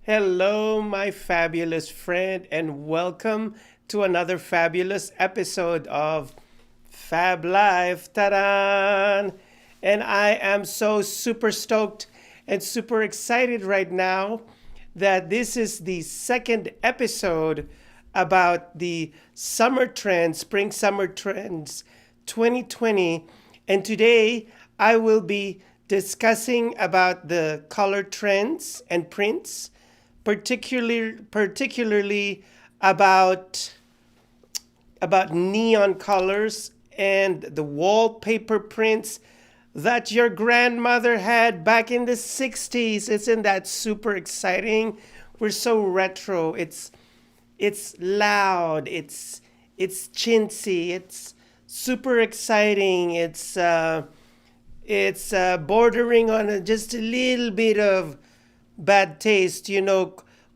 Hello, my fabulous friend, and welcome to another fabulous episode of FabLife. Ta-da! And I am so super stoked and super excited right now that this is the second episode about the summer trends, spring summer trends 2020. And today I will be discussing about the color trends and prints, particularly about neon colors and the wallpaper prints that your grandmother had back in the 60s. Isn't that super exciting? We're so retro. It's loud. It's chintzy. It's super exciting. It's bordering on just a little bit of bad taste,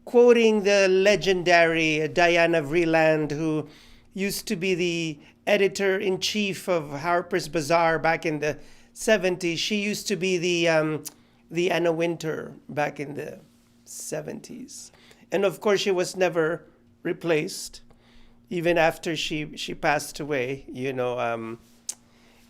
quoting the legendary Diana Vreeland, who used to be the editor in chief of Harper's Bazaar back in the 70s. She used to be the Anna Wintour back in the 70s. And of course, she was never replaced, even after she passed away.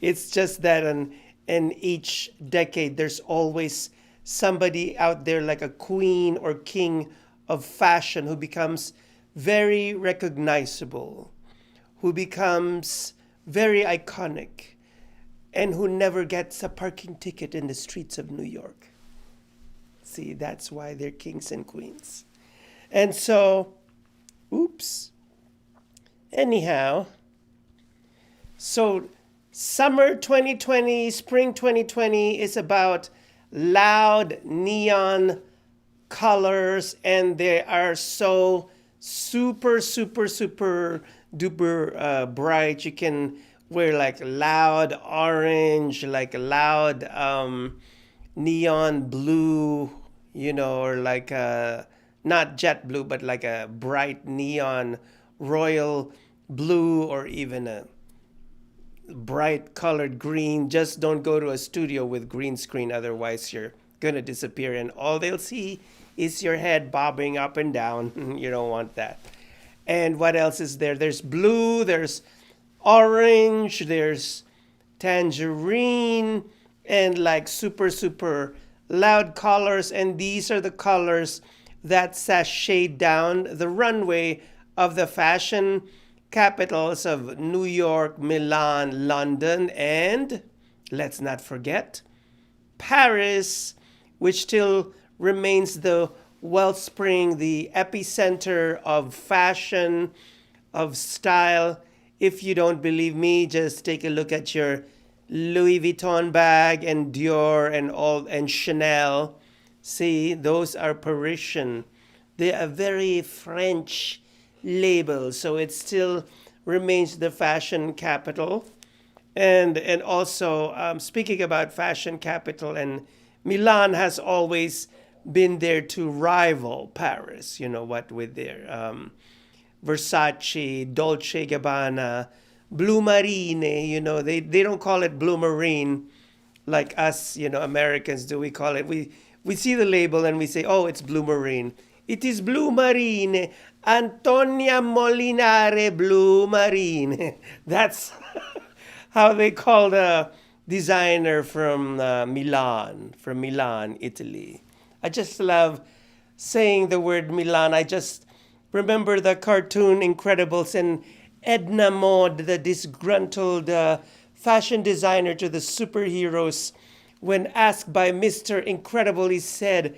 It's just that in each decade, there's always somebody out there like a queen or king of fashion who becomes very recognizable, who becomes very iconic, and who never gets a parking ticket in the streets of New York. See, that's why they're kings and queens. And so, oops. Anyhow, so summer 2020, spring 2020 is about loud neon colors, and they are so super duper bright. You can wear like loud orange, like loud neon blue, or like not jet blue, but like a bright neon royal blue, or even a bright colored green. Just don't go to a studio with green screen, otherwise you're gonna disappear and all they'll see is your head bobbing up and down. You don't want that. And what else is there? There's blue, there's orange, there's tangerine, and like super loud colors. And these are the colors that sashay down the runway of the fashion capitals of New York, Milan, London, and let's not forget Paris, which still remains the wellspring, the epicenter of fashion, of style. If you don't believe me, just take a look at your Louis Vuitton bag and Dior and Chanel. See, those are Parisian. They are very French label, so it still remains the fashion capital. And also, speaking about fashion capital, and Milan has always been there to rival Paris. You know what, with their Versace, Dolce Gabbana, Blue Marine. They don't call it Blue Marine like us, Americans do. We call it, we see the label and we say, oh, it's Blue Marine. It is Blue Marine. Antonia Molinare Blue Marine. That's how they call the designer from Milan, Italy. I just love saying the word Milan. I just remember the cartoon Incredibles and Edna Mode, the disgruntled fashion designer to the superheroes. When asked by Mr. Incredible, he said,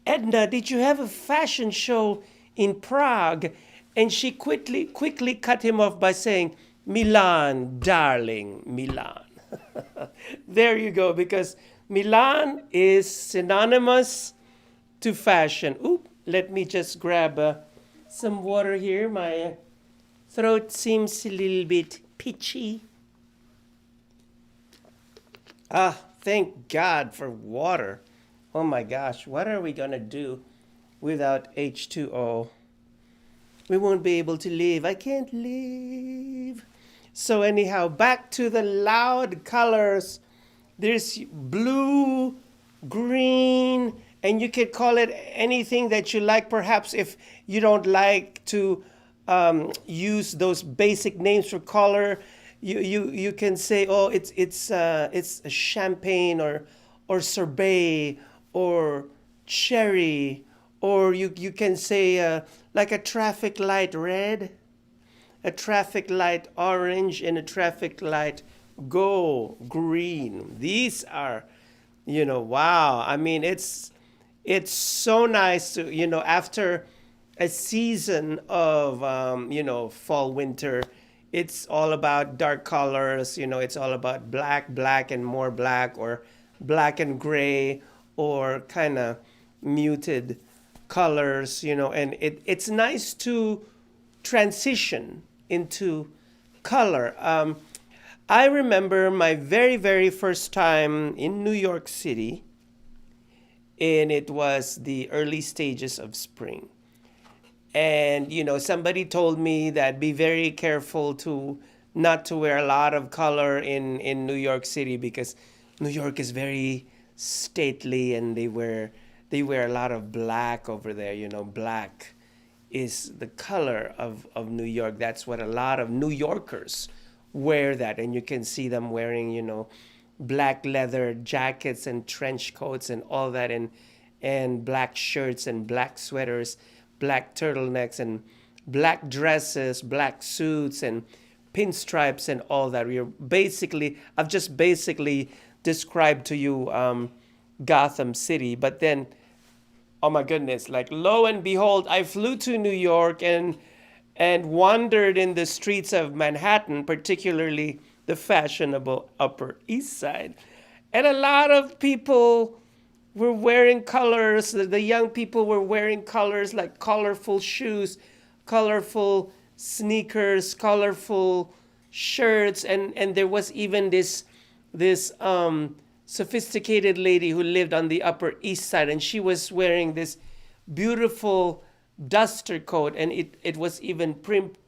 Edna, did you have a fashion show in Prague? And she quickly cut him off by saying, Milan, darling, Milan. There you go, because Milan is synonymous to fashion. Oop, let me just grab some water here. My throat seems a little bit pitchy. Thank God for water. Oh my gosh, what are we gonna do without H2O? We won't be able to live. I can't live. So anyhow, back to the loud colors. There's blue, green, and you could call it anything that you like. Perhaps if you don't like to use those basic names for color, you can say, oh, it's a champagne or sorbet or cherry, or you can say like a traffic light red, a traffic light orange, and a traffic light go green. These are, wow. I mean, it's so nice to, after a season of, fall, winter, it's all about dark colors. It's all about black and more black, or black and gray, or kind of muted colors, and it's nice to transition into color. I remember my very, very first time in New York City, and it was the early stages of spring. And, somebody told me that be very careful to not to wear a lot of color in New York City, because New York is very stately, and they wear a lot of black over there. Black is the color of New York. That's what a lot of New Yorkers wear that. And you can see them wearing, black leather jackets and trench coats and all that, and black shirts and black sweaters, black turtlenecks and black dresses, black suits and pinstripes and all that. I've just basically described to you Gotham City. But then, oh my goodness, like lo and behold, I flew to New York and wandered in the streets of Manhattan, particularly the fashionable Upper East Side. And a lot of people were wearing colors. The young people were wearing colors, like colorful shoes, colorful sneakers, colorful shirts. And there was even this sophisticated lady who lived on the Upper East Side, and she was wearing this beautiful duster coat, and it was even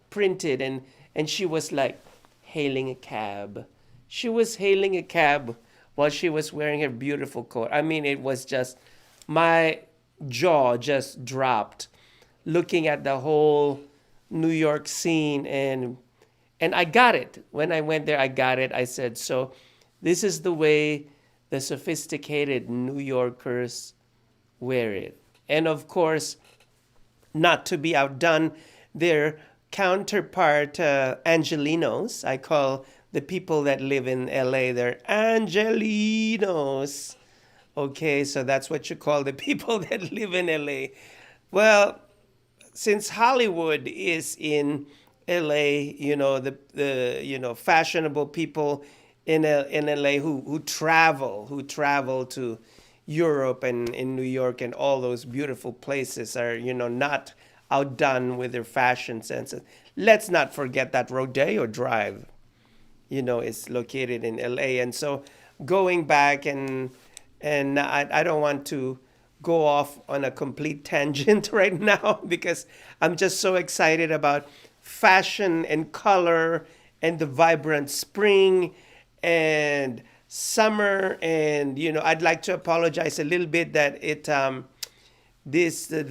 printed, and she was like hailing a cab. She was hailing a cab while she was wearing her beautiful coat. I mean, it was just, my jaw just dropped looking at the whole New York scene, and I got it. When I went there, I got it. I said, so this is the way the sophisticated New Yorkers wear it. And of course, not to be outdone, their counterpart, Angelinos. I call the people that live in LA, they're Angelinos. Okay, so that's what you call the people that live in LA. Well, since Hollywood is in LA, the fashionable people in LA who travel to Europe and in New York and all those beautiful places are, not outdone with their fashion sense. Let's not forget that Rodeo Drive, is located in LA. And so going back, and I don't want to go off on a complete tangent right now, because I'm just so excited about fashion and color and the vibrant spring and summer. And I'd like to apologize a little bit that the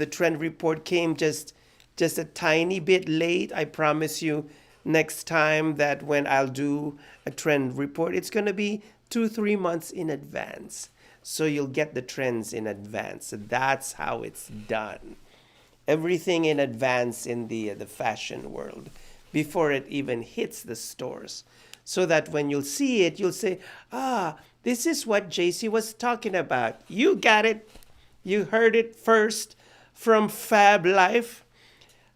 trend report came just a tiny bit late. I promise you next time that when I'll do a trend report, it's going to be 2-3 months in advance, so you'll get the trends in advance. So that's how it's done. Everything in advance in the fashion world before it even hits the stores, so that when you'll see it, you'll say, this is what JC was talking about. You got it. You heard it first from FabLife.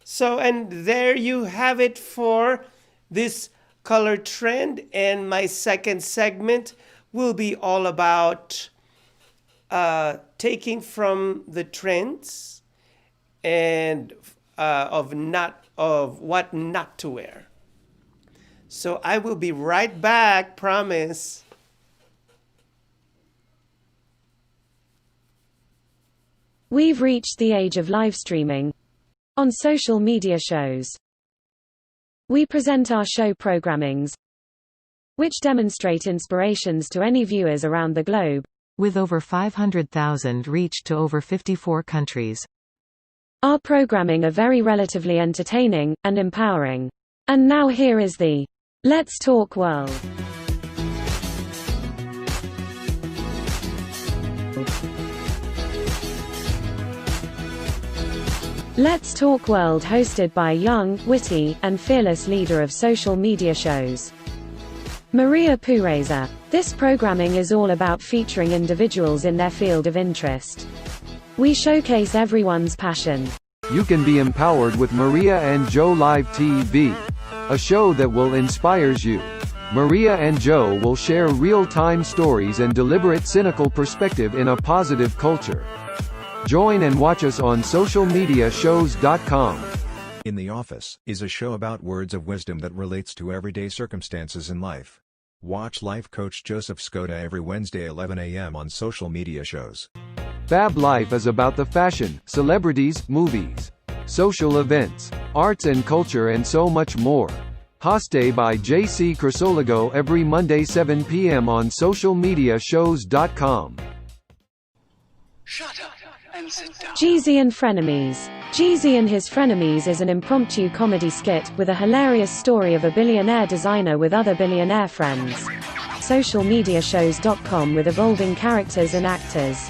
So, and there you have it for this color trend. And my second segment will be all about taking from the trends and of what not to wear. So I will be right back, promise. We've reached the age of live streaming on social media shows. We present our show programmings, which demonstrate inspirations to any viewers around the globe, with over 500,000 reached to over 54 countries. Our programming are very relatively entertaining, and empowering. And now here is the Let's Talk World. Let's Talk World, hosted by a young, witty, and fearless leader of social media shows, Maria Pureza. This programming is all about featuring individuals in their field of interest. We showcase everyone's passion. You can be empowered with Maria and Joe Live TV, a show that will inspires you. Maria and Joe will share real-time stories and deliberate cynical perspective in a positive culture. Join and watch us on socialmediashows.com. In the Office is a show about words of wisdom that relates to everyday circumstances in life. Watch life coach Joseph Skoda every Wednesday 11 a.m. on Social Media Shows. FabLife is about the fashion, celebrities, movies, social events, arts and culture and so much more. Hosted by JC Crisologo every Monday 7 p.m. on socialmediashows.com. Shut up and sit down. Jeezy and Frenemies. Jeezy and His Frenemies is an impromptu comedy skit, with a hilarious story of a billionaire designer with other billionaire friends. Socialmediashows.com, with evolving characters and actors.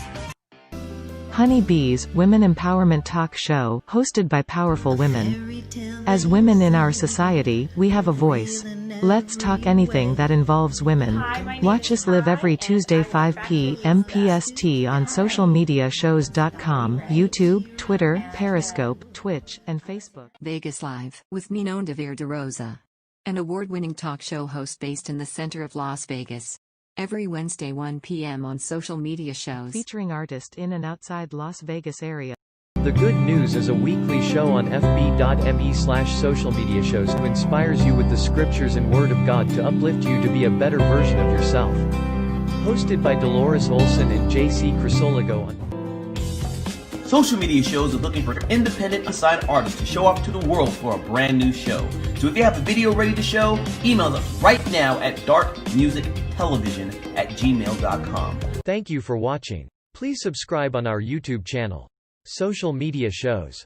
Honey Bees, Women Empowerment Talk Show, hosted by powerful women. As women in our society, we have a voice. Let's talk anything that involves women. Watch us live every Tuesday 5 p.m. PST on socialmediashows.com, YouTube, Twitter, Periscope, Twitch, and Facebook. Vegas Live, with Ninon DeVere DeRosa. An award-winning talk show host based in the center of Las Vegas. Every Wednesday 1 p.m. on Social Media Shows. Featuring artists in and outside Las Vegas area. The Good News is a weekly show on fb.me/socialmediashows who inspires you with the scriptures and word of God to uplift you to be a better version of yourself. Hosted by Dolores Olson and JC Crisologo on Social Media Shows are looking for independent assigned artists to show off to the world for a brand new show. So if you have a video ready to show, email us right now at darkmusictelevision@gmail.com. Thank you for watching. Please subscribe on our YouTube channel. Social Media Shows.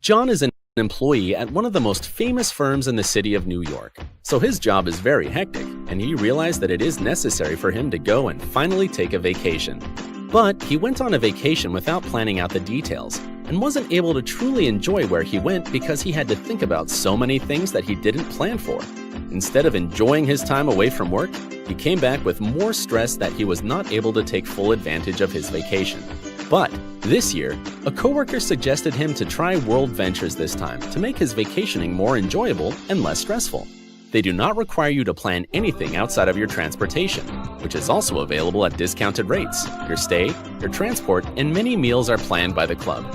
John is an employee at one of the most famous firms in the city of New York. So his job is very hectic, and he realized that it is necessary for him to go and finally take a vacation. But he went on a vacation without planning out the details, and wasn't able to truly enjoy where he went because he had to think about so many things that he didn't plan for. Instead of enjoying his time away from work, he came back with more stress that he was not able to take full advantage of his vacation. But this year, a coworker suggested him to try World Ventures this time to make his vacationing more enjoyable and less stressful. They do not require you to plan anything outside of your transportation, which is also available at discounted rates. Your stay, your transport, and many meals are planned by the club.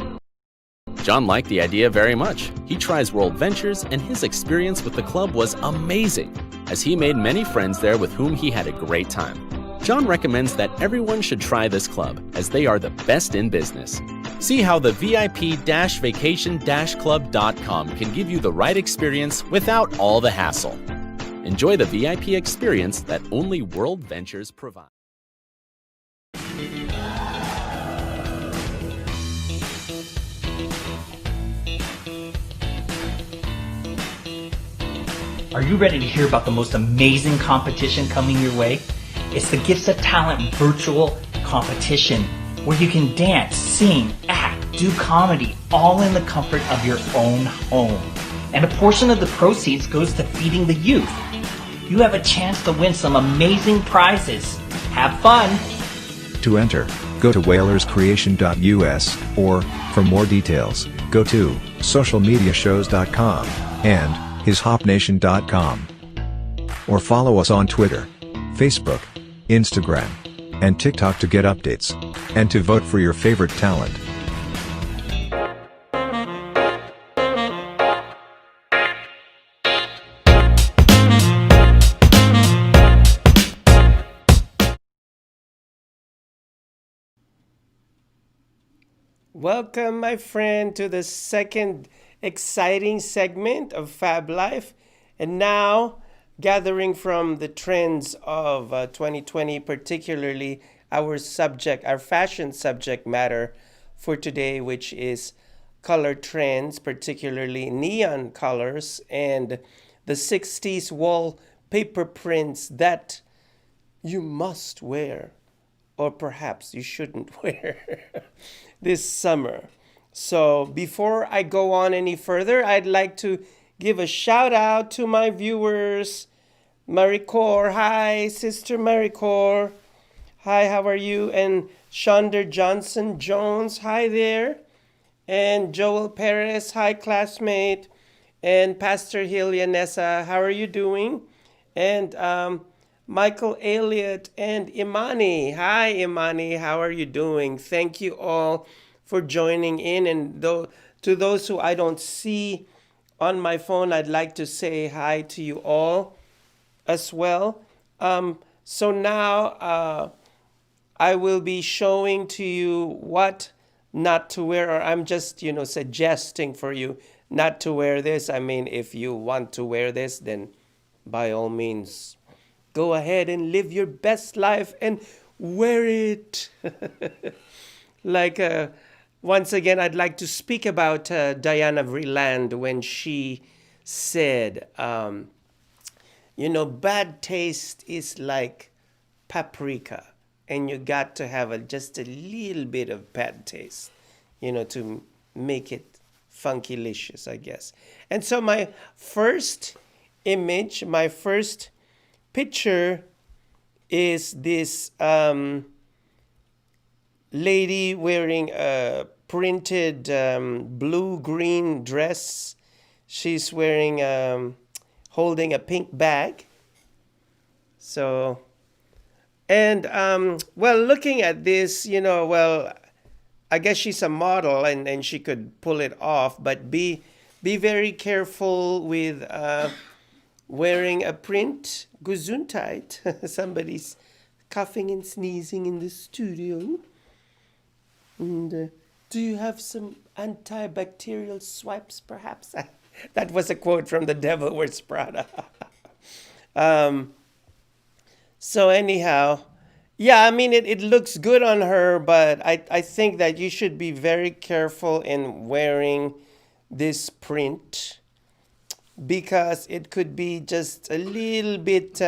John liked the idea very much. He tries World Ventures, and his experience with the club was amazing, as he made many friends there with whom he had a great time. John recommends that everyone should try this club, as they are the best in business. See how the VIP-vacation-club.com can give you the right experience without all the hassle. Enjoy the VIP experience that only World Ventures provides. Are you ready to hear about the most amazing competition coming your way? It's the Gifts of Talent virtual competition, where you can dance, sing, act, do comedy, all in the comfort of your own home. And a portion of the proceeds goes to feeding the youth. You have a chance to win some amazing prizes. Have fun! To enter, go to whalerscreation.us, or, for more details, go to socialmediashows.com and hishopnation.com. Or follow us on Twitter, Facebook, Instagram, and TikTok to get updates, and to vote for your favorite talent. Welcome, my friend, to the second exciting segment of Fab Life. And now gathering from the trends of 2020, particularly our fashion subject matter for today, which is color trends, particularly neon colors and the 60s wallpaper prints that you must wear, or perhaps you shouldn't wear this summer. So before I go on any further, I'd like to give a shout out to my viewers. Maricor, hi, Sister Maricor. Hi, how are you? And Shonder Johnson Jones, hi there. And Joel Perez, hi, classmate. And Pastor Hilia Nessa, how are you doing? And Michael Elliott and Imani. Hi, Imani. How are you doing? Thank you all for joining in. And to those who I don't see on my phone, I'd like to say hi to you all as well. So now I will be showing to you what not to wear, or I'm just, suggesting for you not to wear this. I mean, if you want to wear this, then by all means, go ahead and live your best life and wear it. Like, once again, I'd like to speak about Diana Vreeland when she said, bad taste is like paprika, and you got to have just a little bit of bad taste, to make it funkylicious, I guess. And so my first image, my first picture is this lady wearing a printed blue-green dress. She's wearing, holding a pink bag. So, and, looking at this, I guess she's a model and she could pull it off, but be very careful with wearing a print. Gesundheit. Somebody's coughing and sneezing in the studio. And do you have some antibacterial swipes, perhaps? That was a quote from The Devil Wears Prada. So anyhow, yeah, I mean, it looks good on her, but I think that you should be very careful in wearing this print, because it could be just a little bit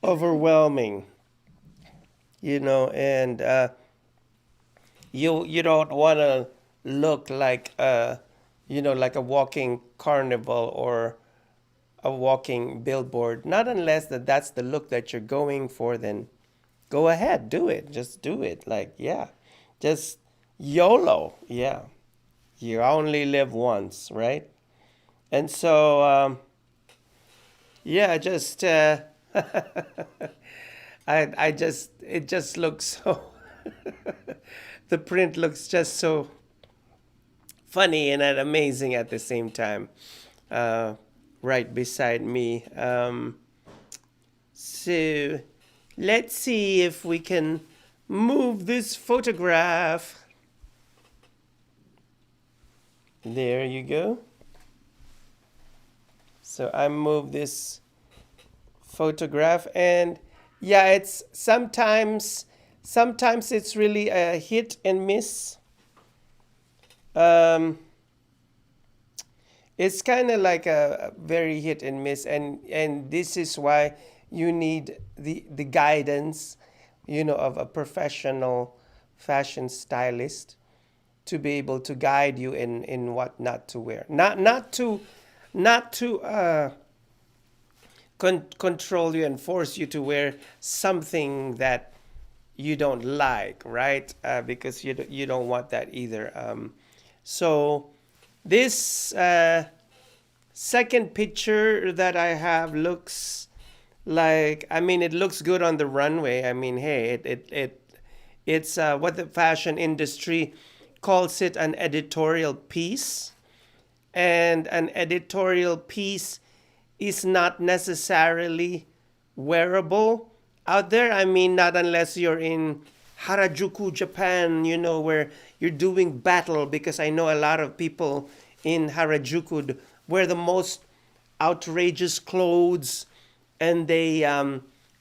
overwhelming, and you don't want to look like like a walking carnival or a walking billboard. Not unless that's the look that you're going for, then go ahead, do it. Just do it. Like, yeah, just YOLO. Yeah, you only live once, right? And so, just it just looks so. The print looks just so funny and amazing at the same time. Right beside me. So let's see if we can move this photograph. There you go. So I move this photograph, and yeah, it's sometimes it's really a hit and miss. It's kind of like a very hit and miss, and this is why you need the guidance, of a professional fashion stylist to be able to guide you in what not to wear. Not to control you and force you to wear something that you don't like, right? Because you don't want that either. So this second picture that I have looks like, I mean, it looks good on the runway. I mean, hey, it's what the fashion industry calls it, an editorial piece. And an editorial piece is not necessarily wearable out there. I mean, not unless you're in Harajuku, Japan, where you're doing battle, because I know a lot of people in Harajuku wear the most outrageous clothes, and they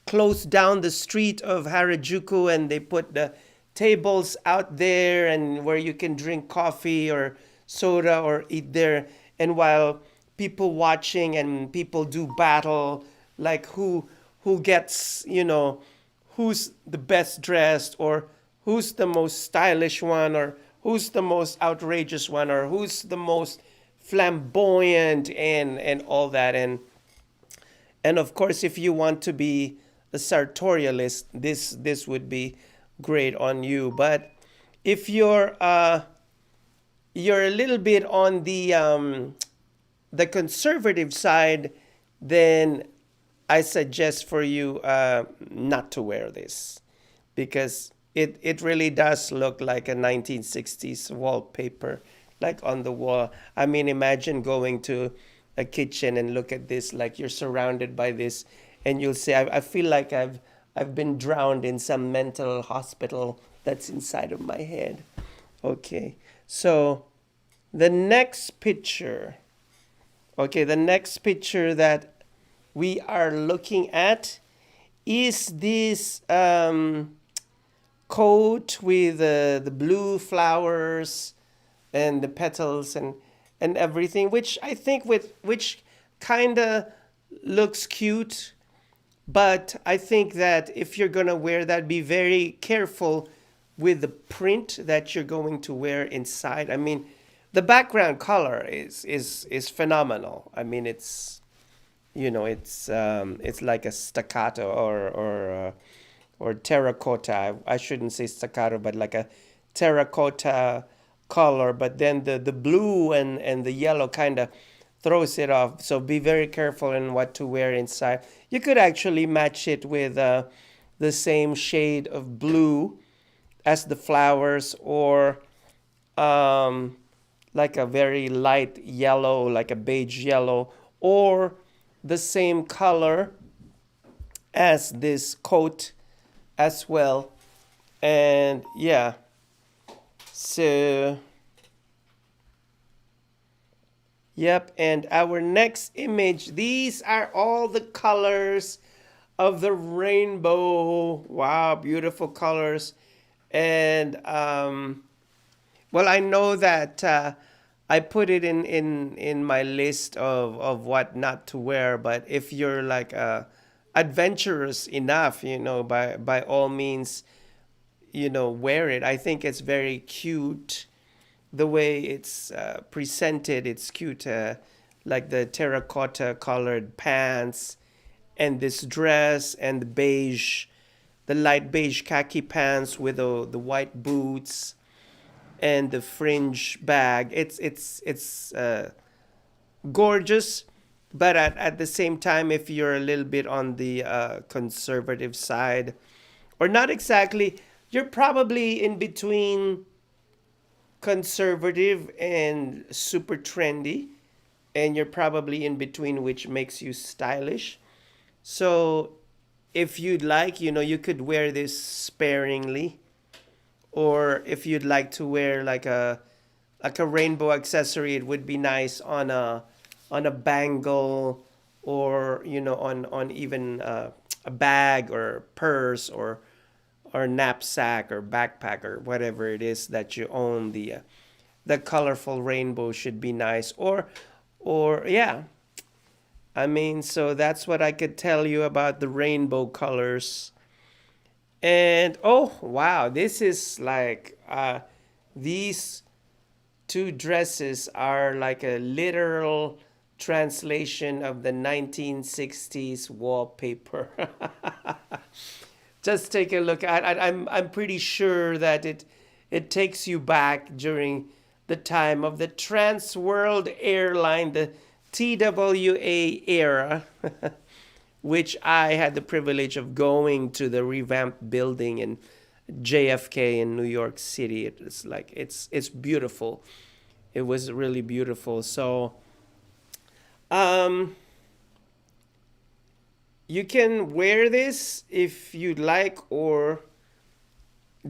closed down the street of Harajuku, and they put the tables out there and where you can drink coffee or soda or eat there. And while people watching and people do battle, like who gets, who's the best dressed, or who's the most stylish one, or who's the most outrageous one, or who's the most flamboyant, and all that. And of course, if you want to be a sartorialist, this would be great on you. But if you're a little bit on the conservative side, then I suggest for you not to wear this, because it really does look like a 1960s wallpaper, like on the wall. I mean, imagine going to a kitchen and look at this, like you're surrounded by this, and you'll say, I feel like I've been drowned in some mental hospital that's inside of my head. Okay, so the next picture, the next picture that we are looking at is this coat with the blue flowers and the petals and everything, which I think which kind of looks cute. But I think that if you're going to wear that, be very careful with the print that you're going to wear inside. I mean, the background color is phenomenal. I mean, it's like a staccato or terracotta. I shouldn't say staccato, but like a terracotta color. But then the blue and the yellow kind of throws it off. So be very careful in what to wear inside. You could actually match it with the same shade of blue as the flowers, or like a very light yellow, like a beige yellow, or the same color as this coat as well. And yeah, so yep. And our next image, these are all the colors of the rainbow. Wow, beautiful colors. And well, I know that I put it in my list of what not to wear, but if you're like adventurous enough, by all means, wear it. I think it's very cute the way it's presented. It's cute, like the terracotta colored pants and this dress, and the light beige khaki pants with the white boots and the fringe bag. It's gorgeous, but at the same time, if you're a little bit on the conservative side, or not exactly, you're probably in between conservative and super trendy, and you're probably in between, which makes you stylish. So if you'd like, you could wear this sparingly, or if you'd like to wear like a rainbow accessory, it would be nice on a bangle, or on even a bag or purse, or knapsack or backpack, or whatever it is that you own. The colorful rainbow should be nice, or yeah. I mean, so that's what I could tell you about the rainbow colors. And oh wow, this is like these two dresses are like a literal translation of the 1960s wallpaper. Just take a look at. I'm pretty sure that it takes you back during the time of the Trans World Airline, the TWA era, which I had the privilege of going to the revamped building in JFK in New York City. It's like it's beautiful. It was really beautiful. So you can wear this if you'd like, or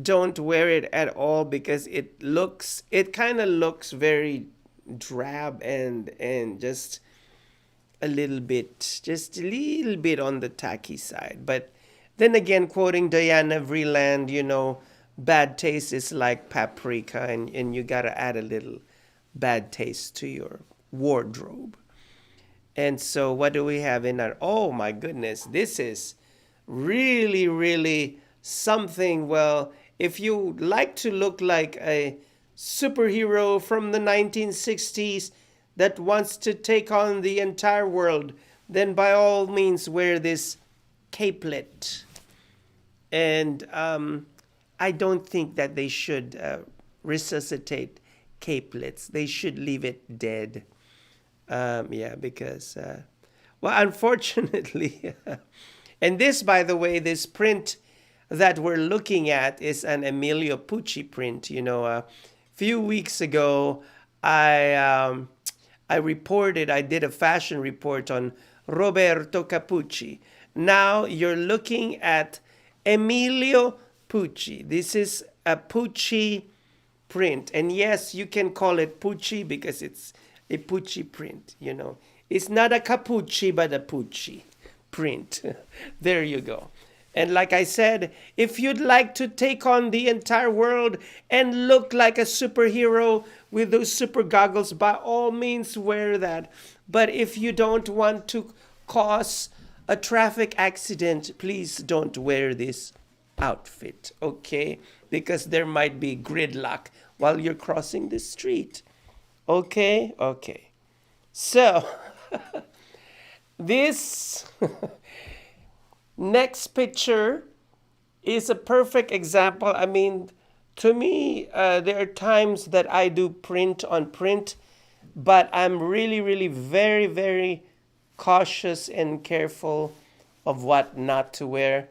don't wear it at all, because it kind of looks very drab and just a little bit, just a little bit on the tacky side. But then again, quoting Diana Vreeland, bad taste is like paprika, and you gotta add a little bad taste to your wardrobe. And so, what do we have in our? Oh my goodness, this is really, really something. Well, if you like to look like a superhero from the 1960s that wants to take on the entire world, then by all means wear this capelet. And I don't think that they should resuscitate capelets. They should leave it dead. Yeah, because, well, unfortunately, and this, by the way, this print that we're looking at is an Emilio Pucci print. A few weeks ago, I did a fashion report on Roberto Capucci. Now you're looking at Emilio Pucci. This is a Pucci print. And yes, you can call it Pucci because it's a Pucci print, It's not a Capucci, but a Pucci print. There you go. And like I said, if you'd like to take on the entire world and look like a superhero with those super goggles, by all means wear that. But if you don't want to cause a traffic accident, please don't wear this outfit, okay? Because there might be gridlock while you're crossing the street. Okay. So, this next picture is a perfect example. I mean, to me, there are times that I do print on print, but I'm really, really very, very cautious and careful of what not to wear.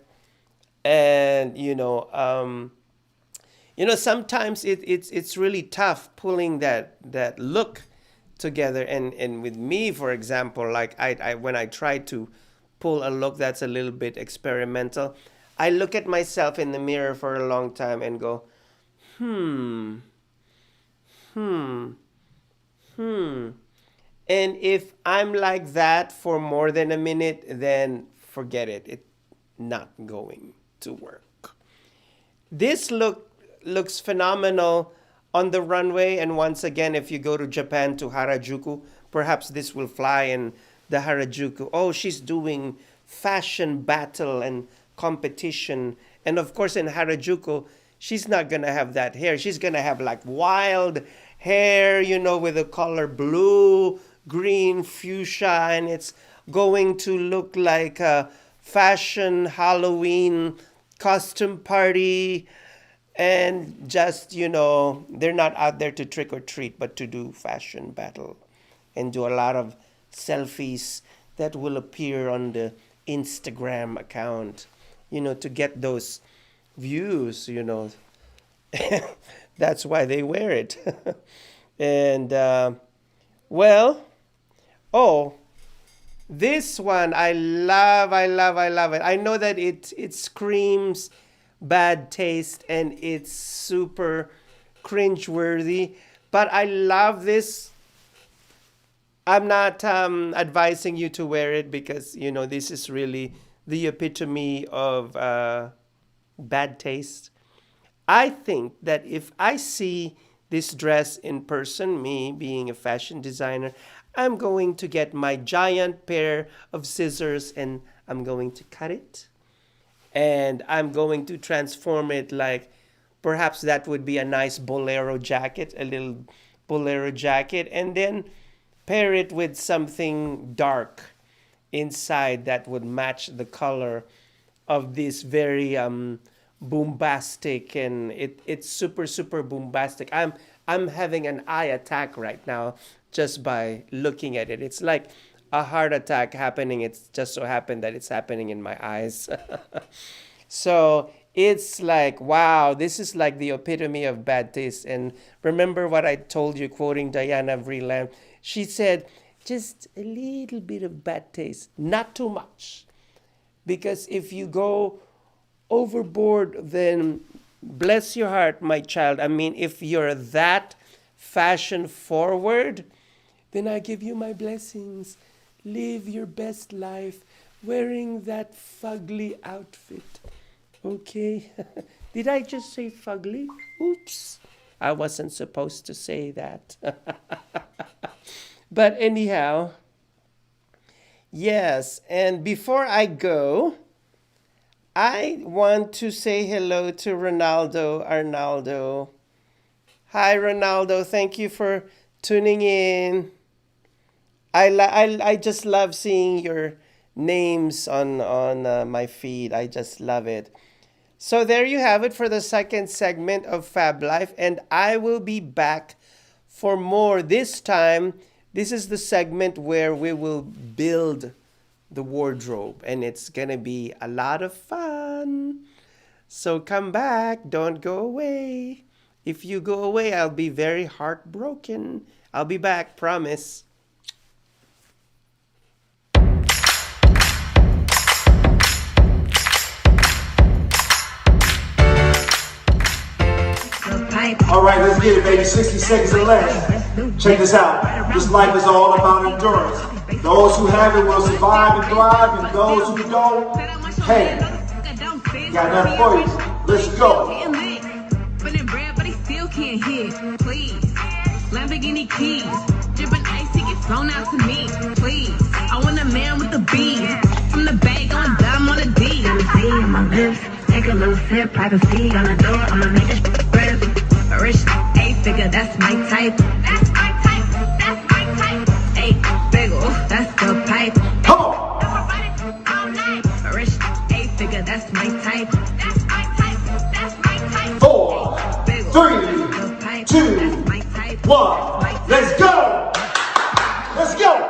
And, sometimes it's really tough pulling that look together. And with me, for example, like I when I try to pull a look that's a little bit experimental, I look at myself in the mirror for a long time and go, And if I'm like that for more than a minute, then forget it. It's not going to work. This looks phenomenal on the runway. And once again, if you go to Japan, to Harajuku, perhaps this will fly in the Harajuku. Oh, she's doing fashion battle and competition. And of course, in Harajuku, she's not going to have that hair. She's going to have like wild hair, with the color blue, green, fuchsia. And it's going to look like a fashion Halloween costume party. And just, they're not out there to trick or treat, but to do fashion battle and do a lot of selfies that will appear on the Instagram account, to get those views, That's why they wear it. And, this one I love it. I know that it screams bad taste and it's super cringeworthy, but I love this. I'm not advising you to wear it because, this is really the epitome of bad taste. I think that if I see this dress in person, me being a fashion designer, I'm going to get my giant pair of scissors and I'm going to cut it. And I'm going to transform it like perhaps that would be a nice bolero jacket, a little bolero jacket, and then pair it with something dark inside that would match the color of this very bombastic, and it's super, super bombastic. I'm having an eye attack right now just by looking at it. It's like a heart attack happening. It's just so happened that it's happening in my eyes. So it's like, wow, this is like the epitome of bad taste. And remember what I told you, quoting Diana Vreeland. She said, just a little bit of bad taste, not too much. Because if you go overboard, then bless your heart, my child. I mean, if you're that fashion forward, then I give you my blessings. live your best life wearing that fugly outfit. Okay? Did I just say fugly? Oops. I wasn't supposed to say that. But anyhow, yes. And before I go, I want to say hello to Ronaldo Arnaldo. Hi, Ronaldo. Thank you for tuning in. I just love seeing your names on my feed. I just love it. So there you have it for the second segment of Fab Life, and I will be back for more. This time, this is the segment where we will build the wardrobe, and it's gonna be a lot of fun. So come back, don't go away. If you go away, I'll be very heartbroken. I'll be back, promise. All right, let's get it, baby. 60 seconds or less. Check this out. This life is all about endurance. Those who have it will survive and thrive, and those who don't, hey, got nothing for you. Let's go. Lamborghini keys, dripping ice, he get flown out to me, please. I want a man with a beat, from the bag going down on a D. Got a C in my lips, take a little sip, privacy on the door, I'ma make this rip. A rich A-figure, that's my type. That's my type, that's my type. A-figure, that's the pipe. Come on! All night. A rich A-figure, that's my type. That's my type, that's my type. 4, 3, 2, 1. Let's go! Let's go!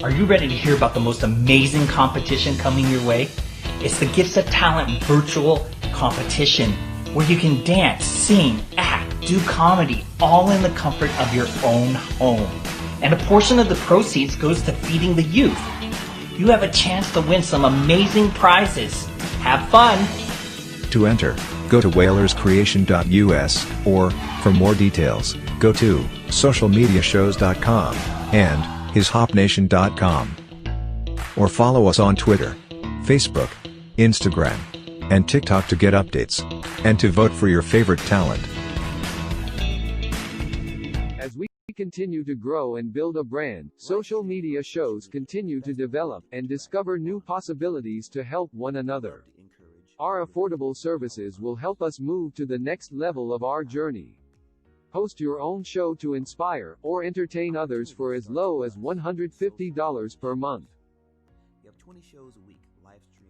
Are you ready to hear about the most amazing competition coming your way? It's the Gifts of Talent virtual competition where you can dance, sing, act, do comedy, all in the comfort of your own home. And a portion of the proceeds goes to feeding the youth. You have a chance to win some amazing prizes. Have fun! To enter, go to whalerscreation.us, or, for more details, go to socialmediashows.com and hishopnation.com. Or follow us on Twitter, Facebook, Instagram, and TikTok to get updates, and to vote for your favorite talent. As we continue to grow and build a brand, social media shows continue to develop and discover new possibilities to help one another. Our affordable services will help us move to the next level of our journey. Host your own show to inspire or entertain others for as low as $150 per month. You have 20 shows a week, live stream.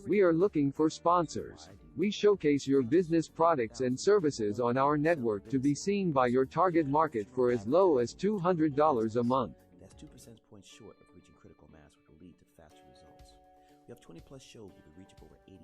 We are looking for sponsors. We showcase your business products and services on our network to be seen by your target market for as low as $200 a month. That's 2 percentage points short of reaching critical mass, which will lead to faster results. We have 20 plus shows with a reach of over 80,000.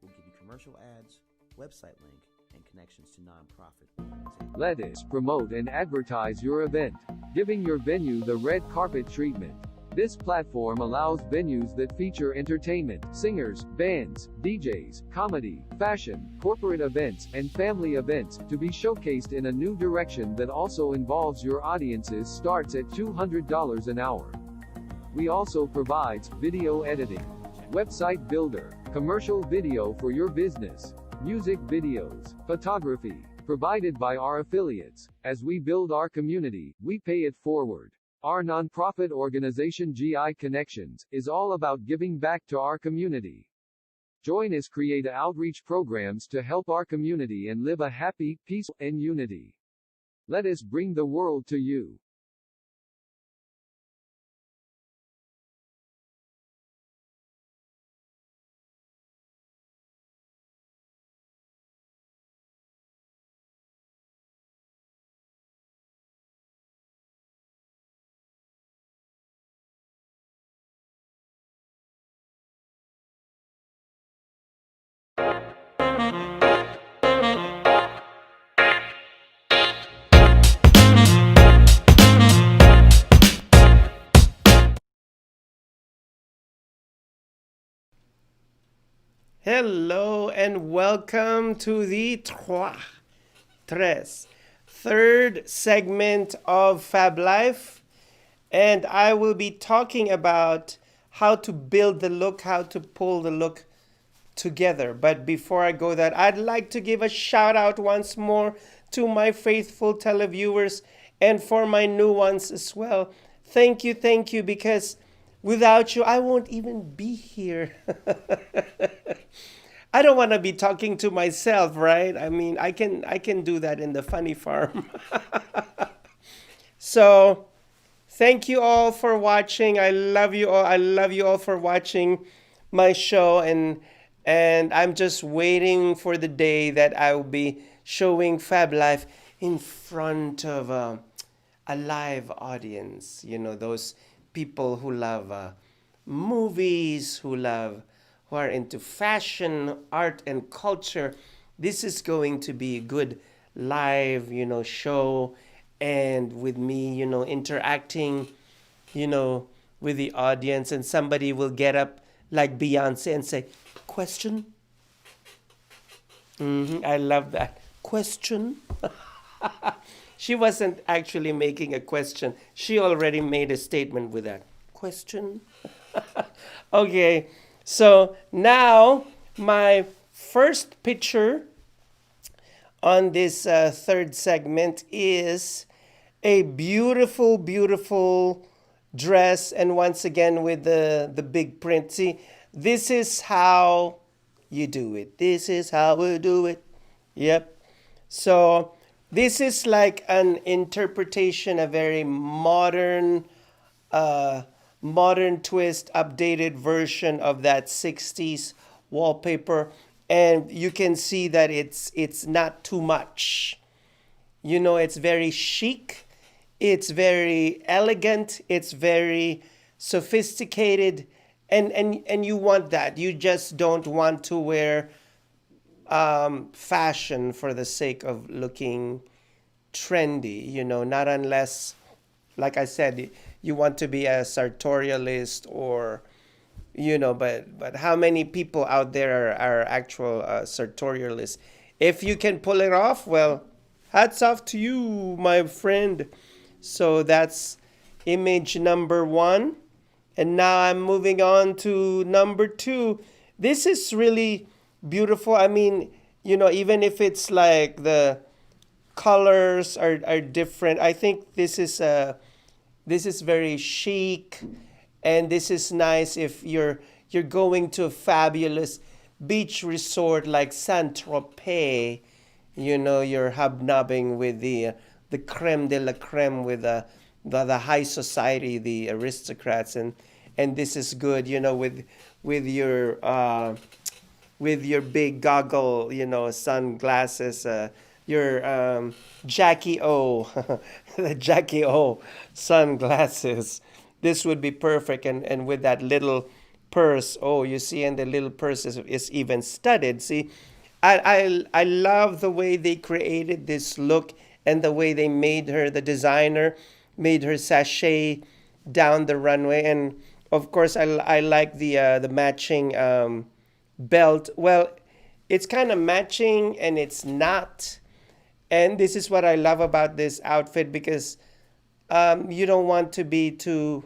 We'll give you commercial ads, website link, and connections to nonprofit organizations. Let us promote and advertise your event, giving your venue the red carpet treatment. This platform allows venues that feature entertainment, singers, bands, DJs, comedy, fashion, corporate events, and family events to be showcased in a new direction that also involves your audiences starts at $200 an hour. We also provides video editing, website builder, commercial video for your business, music videos, photography, provided by our affiliates. As we build our community, we pay it forward. Our nonprofit organization GI Connections is all about giving back to our community. Join us create outreach programs to help our community and live a happy, peaceful, and unity. Let us bring the world to you. Hello and welcome to the third segment of FabLife. And I will be talking about how to build the look, how to pull the look together. But before I go that, I'd like to give a shout out once more to my faithful televiewers and for my new ones as well. Thank you, because without you, I won't even be here. I don't want to be talking to myself, right? I mean, I can do that in the funny farm. So, thank you all for watching. I love you all. I love you all for watching my show and I'm just waiting for the day that I will be showing Fab Life in front of a live audience. You know, those people who love movies, who are into fashion, art, and culture. This is going to be a good live, show, and with me, interacting, with the audience, and somebody will get up like Beyonce and say, "Question." I love that. Question. She wasn't actually making a question. She already made a statement with that. Question. Okay, so now my first picture on this third segment is a beautiful, beautiful dress, and once again with the big print. See, this is how you do it. This is how we do it. Yep. So this is like an interpretation, a very modern twist, updated version of that 60s wallpaper. And you can see that it's not too much. It's very chic, it's very elegant, it's very sophisticated, and you want that. You just don't want to wear fashion for the sake of looking trendy, not unless, like I said, you want to be a sartorialist or, but how many people out there are actual sartorialists? If you can pull it off, well, hats off to you, my friend. So that's image number one. And now I'm moving on to number two. This is really beautiful. I mean, even if it's like the colors are different, I think this is very chic, and this is nice if you're going to a fabulous beach resort like Saint Tropez. You're hobnobbing with the creme de la creme, with the high society, the aristocrats, and this is good. With your big goggle, sunglasses, your Jackie O, the Jackie O sunglasses. This would be perfect, and with that little purse. Oh, you see, and the little purse is even studded. See, I love the way they created this look and the way they made her, the designer made her sashay down the runway, and of course I like the matching belt. Well, it's kind of matching and it's not. And this is what I love about this outfit, because you don't want to be too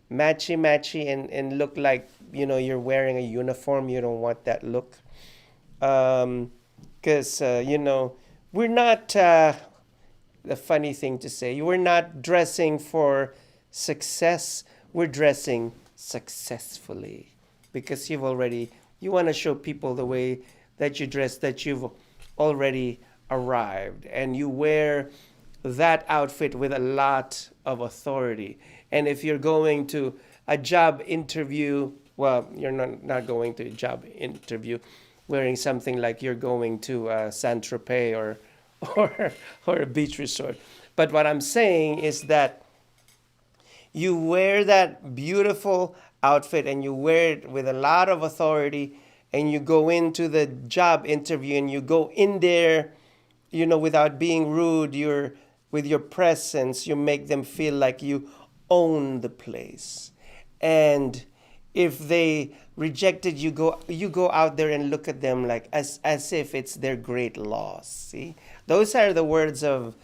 matchy and look like you're wearing a uniform. You don't want that look, because we're not, the funny thing to say, we're not dressing for success, we're dressing successfully, because you want to show people the way that you dress, that you've already arrived, and you wear that outfit with a lot of authority. And if you're going to a job interview, well, you're not going to a job interview wearing something like you're going to Saint Tropez or a beach resort. But what I'm saying is that you wear that beautiful outfit and you wear it with a lot of authority, and you go into the job interview and you go in there, without being rude. With your presence, you make them feel like you own the place. And if they rejected you, go out there and look at them like as if it's their great loss. See, those are the words of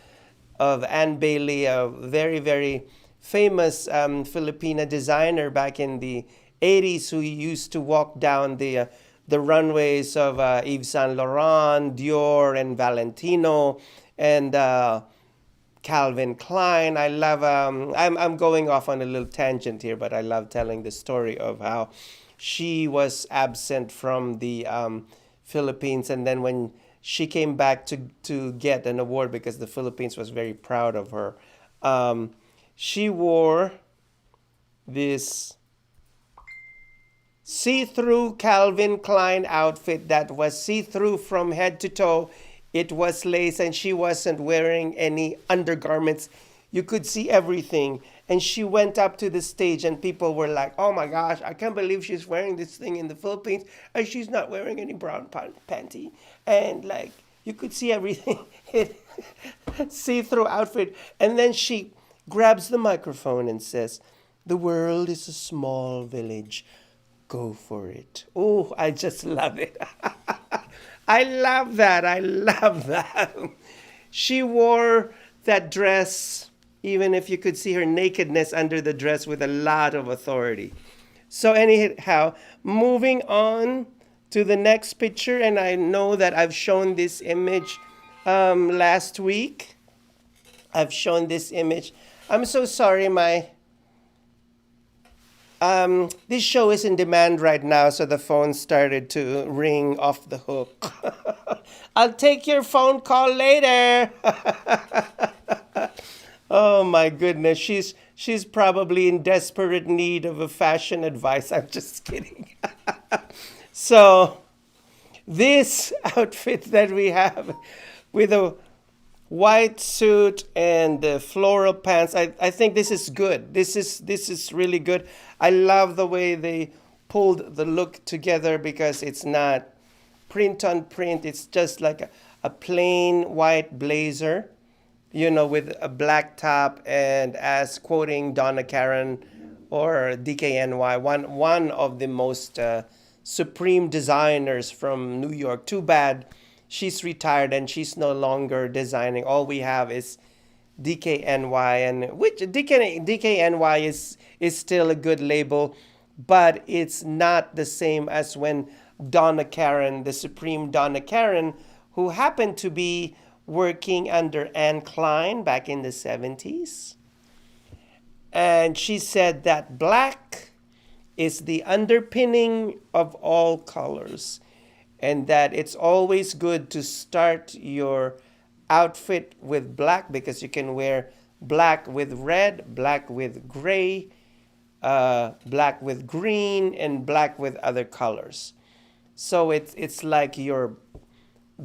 Anne Bailey, a very, very famous Filipina designer back in the 80s, who used to walk down the runways of Yves Saint Laurent, Dior, and Valentino, and Calvin Klein. I love. I'm going off on a little tangent here, but I love telling the story of how she was absent from the Philippines, and then when she came back to get an award because the Philippines was very proud of her, she wore this see-through Calvin Klein outfit that was see-through from head to toe. It was lace, and she wasn't wearing any undergarments. You could see everything. And she went up to the stage, and people were like, oh my gosh, I can't believe she's wearing this thing in the Philippines, and she's not wearing any brown panty. And like, you could see everything. See-through outfit. And then she grabs the microphone and says, the world is a small village. Go for it. Oh, I just love it. I love that. I love that. She wore that dress, even if you could see her nakedness under the dress, with a lot of authority. So anyhow, moving on to the next picture, and I know that I've shown this image last week. I've shown this image. I'm so sorry, this show is in demand right now, so the phone started to ring off the hook. I'll take your phone call later. Oh my goodness, she's probably in desperate need of a fashion advice. I'm just kidding. So this outfit that we have with a white suit and the floral pants, I think this is good. This is really good. I love the way they pulled the look together because it's not print on print. It's just like a plain white blazer, with a black top, and as quoting Donna Karen or DKNY, one of the most supreme designers from New York. Too bad she's retired and she's no longer designing. All we have is DKNY, and which DKNY is still a good label, but it's not the same as when Donna Karen, the supreme Donna Karen, who happened to be working under Anne Klein back in the 70s. And she said that black is the underpinning of all colors, and that it's always good to start your outfit with black because you can wear black with red, black with gray, black with green, and black with other colors. So it's like your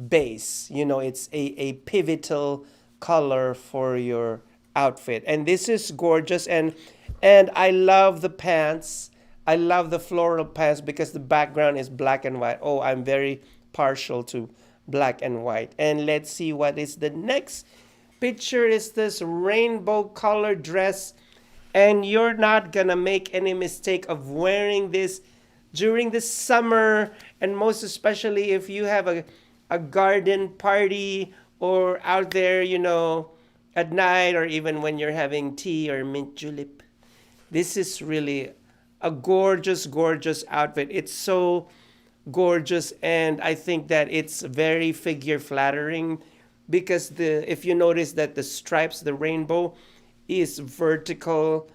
base, it's a pivotal color for your outfit. And this is gorgeous, and I love the pants. I love the floral pants because the background is black and white. Oh, I'm very partial to black and white. And let's see what is the next picture. Is this rainbow colored dress, and you're not gonna make any mistake of wearing this during the summer, and most especially if you have a garden party or out there, at night, or even when you're having tea or mint julep. This is really a gorgeous, gorgeous outfit. It's so gorgeous, and I think that it's very figure flattering because if you notice that the stripes, the rainbow, is vertical,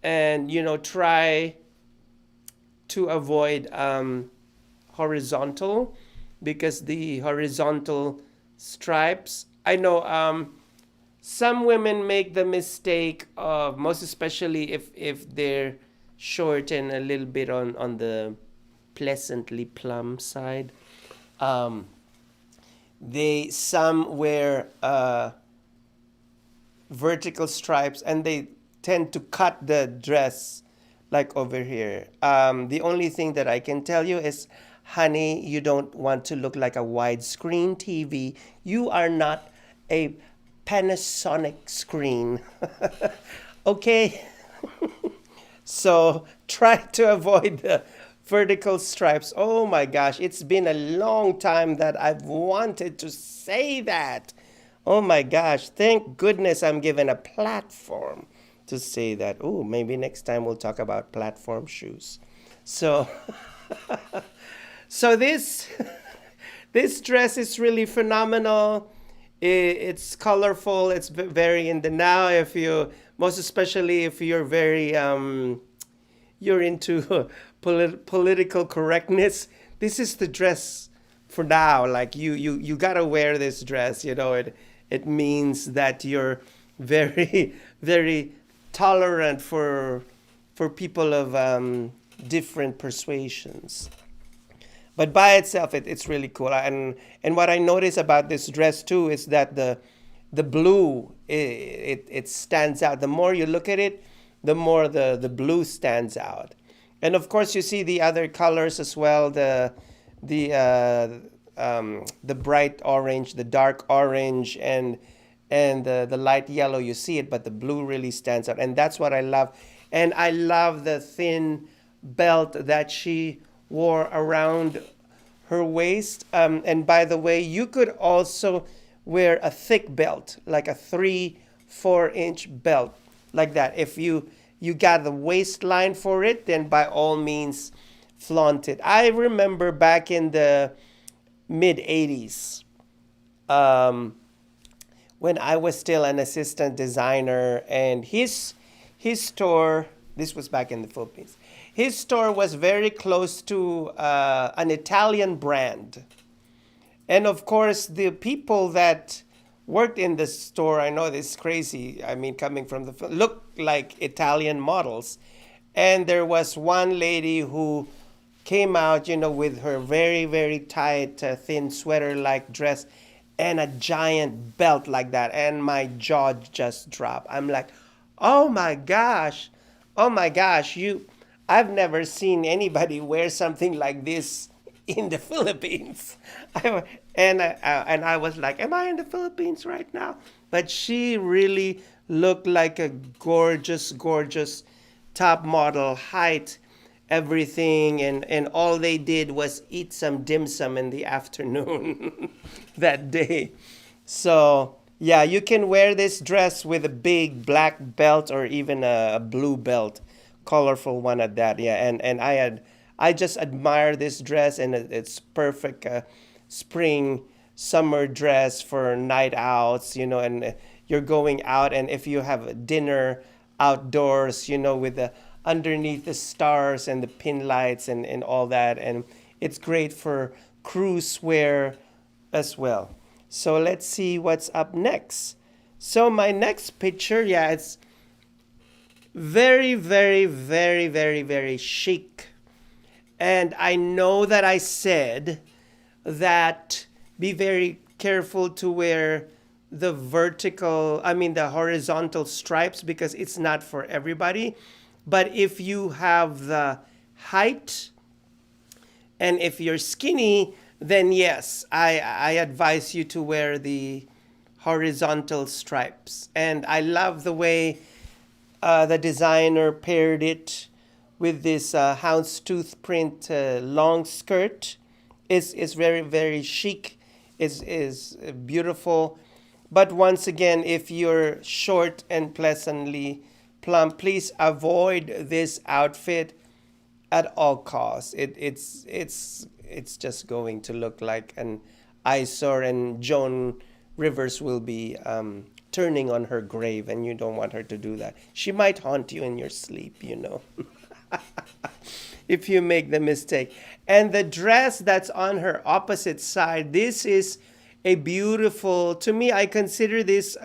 and try to avoid horizontal, because the horizontal stripes, I know some women make the mistake of, most especially if they're short and a little bit on the pleasantly plump side. Some wear vertical stripes, and they tend to cut the dress like over here. The only thing that I can tell you is, honey, you don't want to look like a widescreen TV. You are not a Panasonic screen. Okay? So try to avoid the vertical stripes. Oh my gosh, it's been a long time that I've wanted to say that. Oh my gosh, thank goodness I'm given a platform to say that. Oh, maybe next time we'll talk about platform shoes. So so this this dress is really phenomenal. It's colorful. It's very in the now. If you, most especially if you're very you're into political correctness, this is the dress for now. Like you gotta wear this dress. You know, it means that you're very very tolerant for people of different persuasions. But by itself, it's really cool. And what I notice about this dress too is that the blue, it stands out. The more you look at it, the more the blue stands out. And of course, you see the other colors as well. The bright orange, the dark orange, and the light yellow. You see it, but the blue really stands out, and that's what I love. And I love the thin belt that she wore around her waist. And by the way, you could also wear a thick belt, like a 3-4 inch belt, like that. If you got the waistline for it, then by all means flaunt it. I remember back in the mid 80s, when I was still an assistant designer, and his store, this was back in the Philippines, his store was very close to an Italian brand. And of course, the people that worked in the store, I know this is crazy, I mean, coming from the, looked like Italian models. And there was one lady who came out, you know, with her very, very tight, thin sweater-like dress and a giant belt like that. And my jaw just dropped. I'm like, oh my gosh, I've never seen anybody wear something like this in the Philippines. And I was like, am I in the Philippines right now? But she really looked like a gorgeous, gorgeous top model, height, everything. And all they did was eat some dim sum in the afternoon that day. So yeah, you can wear this dress with a big black belt or even a blue belt, colorful one at that. Yeah, and I just admire this dress, and it's perfect spring summer dress for night outs, you know, and you're going out, and if you have a dinner outdoors, you know, with the underneath the stars and the pin lights and all that, and it's great for cruise wear as well. So let's see what's up next. So my next picture, yeah, it's very, very, very, very, very chic. And I know that I said that be very careful to wear the the horizontal stripes, because it's not for everybody. But if you have the height and if you're skinny, then yes, I advise you to wear the horizontal stripes. And I love the way the designer paired it with this houndstooth print long skirt. Is very, very chic, is beautiful. But once again, if you're short and pleasantly plump, please avoid this outfit at all costs. It's just going to look like an eyesore, and Joan Rivers will be turning on her grave, and you don't want her to do that. She might haunt you in your sleep, you know. If you make the mistake. And the dress that's on her opposite side, this is a beautiful, to me, I consider this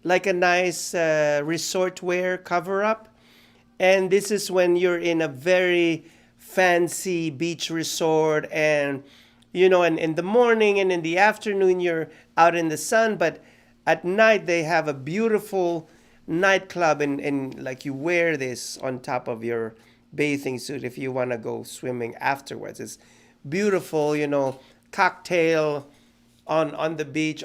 like a nice resort wear cover up. And this is when you're in a very fancy beach resort, and you know, and in the morning and in the afternoon you're out in the sun, but at night they have a beautiful nightclub, and like you wear this on top of your bathing suit if you want to go swimming afterwards. It's beautiful, you know, cocktail on the beach,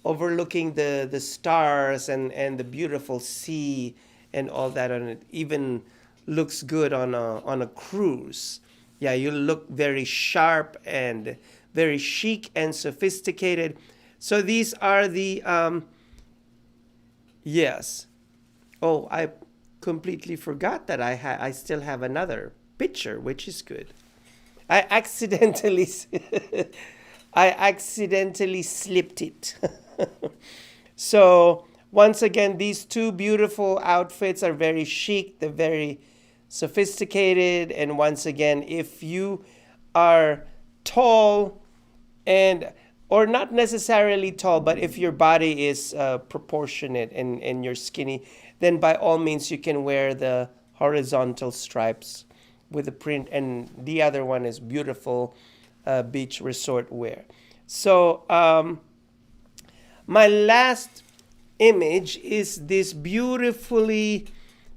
overlooking the stars and the beautiful sea and all that on it. Even looks good on a cruise. Yeah, you look very sharp and very chic and sophisticated. So these are the yes. Oh, I completely forgot that I still have another picture, which is good. I accidentally I accidentally slipped it. So once again, these two beautiful outfits are very chic. They're very sophisticated. And once again, if you are tall and or not necessarily tall, but if your body is proportionate and you're skinny, then by all means you can wear the horizontal stripes with the print, and the other one is beautiful beach resort wear. So my last image is this beautifully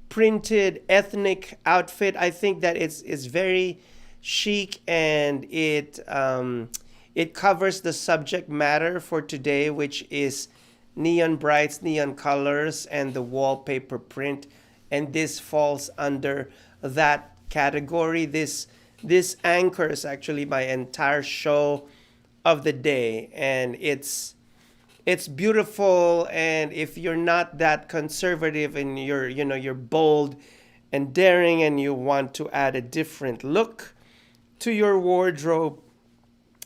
printed ethnic outfit. I think that it's very chic, and it covers the subject matter for today, which is neon brights, neon colors, and the wallpaper print. And this falls under that category. This anchors actually my entire show of the day, and it's beautiful. And if you're not that conservative and you're bold and daring and you want to add a different look to your wardrobe,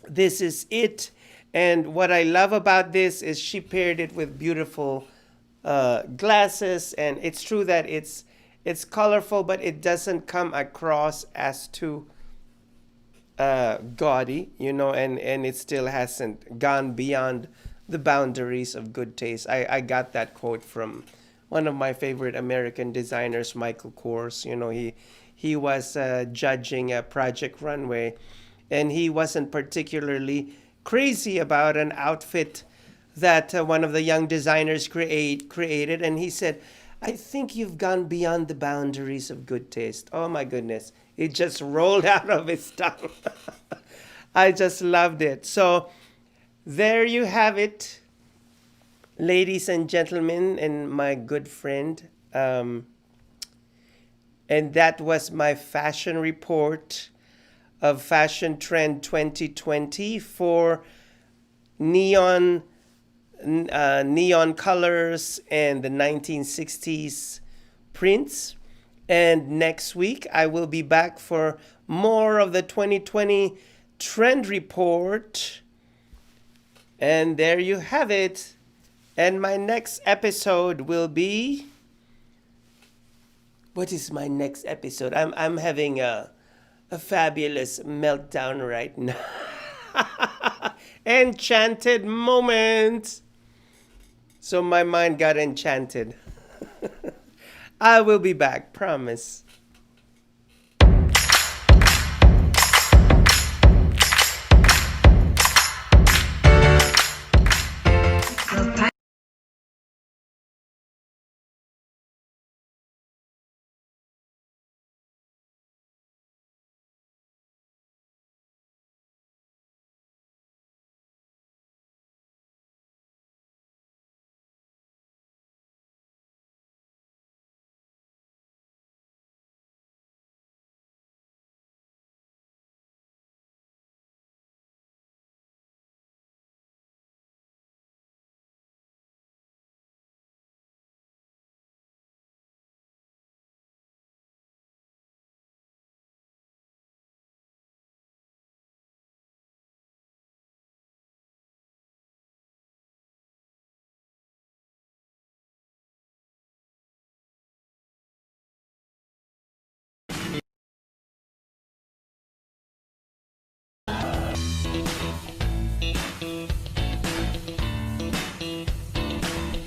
this is it. And what I love about this is she paired it with beautiful glasses, and it's true that it's colorful, but it doesn't come across as too gaudy, and it still hasn't gone beyond the boundaries of good taste. I got that quote from one of my favorite American designers, Michael Kors. He was judging a Project Runway, and he wasn't particularly crazy about an outfit that one of the young designers created, and he said, "I think you've gone beyond the boundaries of good taste." Oh my goodness, it just rolled out of his tongue. I just loved it. So there you have it, ladies and gentlemen, and my good friend. And that was my fashion report of Fashion Trend 2020 for neon colors and the 1960s prints. And next week I will be back for more of the 2020 trend report. And there you have it. And my next episode will be... What is my next episode? I'm having a fabulous meltdown right now. Enchanted moment. So my mind got enchanted. I will be back, promise.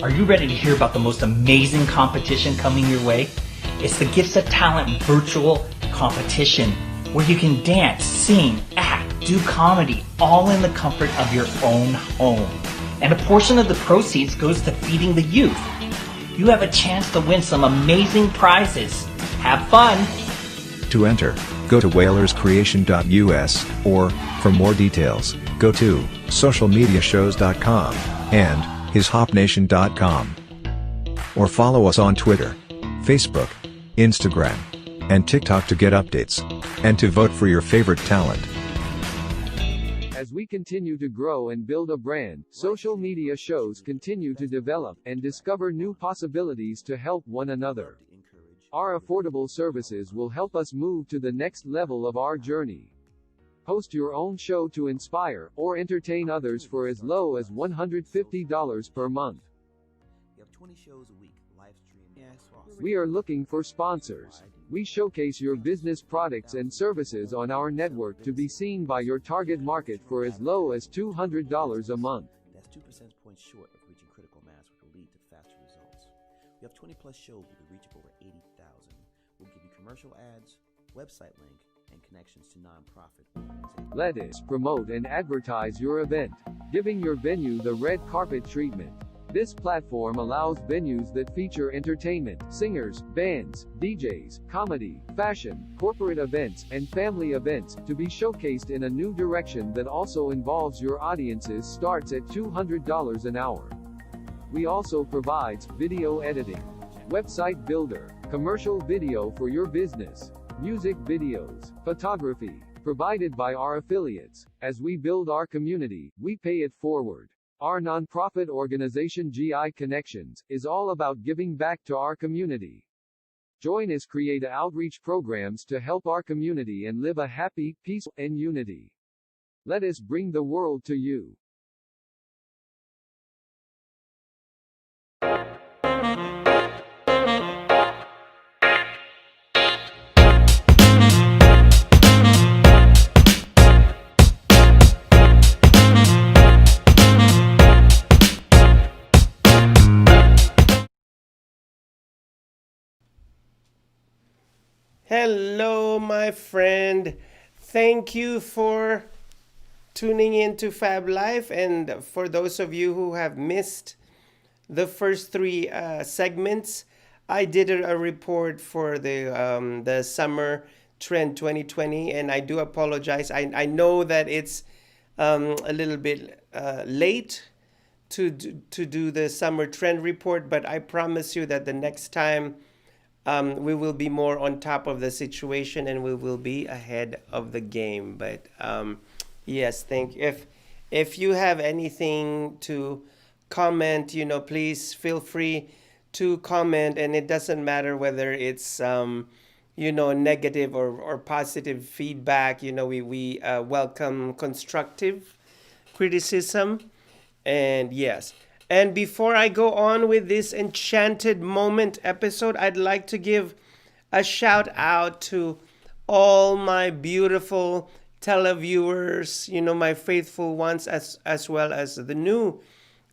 Are you ready to hear about the most amazing competition coming your way? It's the Gifts of Talent virtual competition where you can dance, sing, act, do comedy, all in the comfort of your own home. And a portion of the proceeds goes to feeding the youth. You have a chance to win some amazing prizes. Have fun! To enter, go to whalerscreation.us, or, for more details, go to socialmediashows.com and hishopnation.com. Or follow us on Twitter, Facebook, Instagram, and TikTok to get updates, and to vote for your favorite talent. As we continue to grow and build a brand, social media shows continue to develop and discover new possibilities to help one another. Our affordable services will help us move to the next level of our journey. Host your own show to inspire or entertain others for as low as $150 per month. You have 20 shows a week, live stream. We are looking for sponsors. We showcase your business products and services on our network to be seen by your target market for as low as $200 a month. That's 2 percentage points short of reaching critical mass, which will lead to faster results. We have 20 plus shows with a reach of over 80,000. We'll give you commercial ads, website link, and connections to nonprofit organizations. Let us promote and advertise your event, giving your venue the red carpet treatment. This platform allows venues that feature entertainment, singers, bands, DJs, comedy, fashion, corporate events, and family events to be showcased in a new direction that also involves your audiences starts at $200 an hour. We also provides video editing, website builder, commercial video for your business, music videos, photography, provided by our affiliates. As we build our community, we pay it forward. Our nonprofit organization GI Connections is all about giving back to our community. Join us create outreach programs to help our community and live a happy, peaceful, and unity. Let us bring the world to you. Hello, my friend. Thank you for tuning in to FabLife. And for those of you who have missed the first three segments, I did a report for the summer trend 2020, and I do apologize. I know that it's a little bit late to do the summer trend report, but I promise you that the next time we will be more on top of the situation and we will be ahead of the game. But yes, thank you. If you have anything to comment, please feel free to comment, and it doesn't matter whether it's negative or positive feedback. We welcome constructive criticism. And yes. And before I go on with this Enchanted Moment episode, I'd like to give a shout out to all my beautiful televiewers, my faithful ones, as well as the new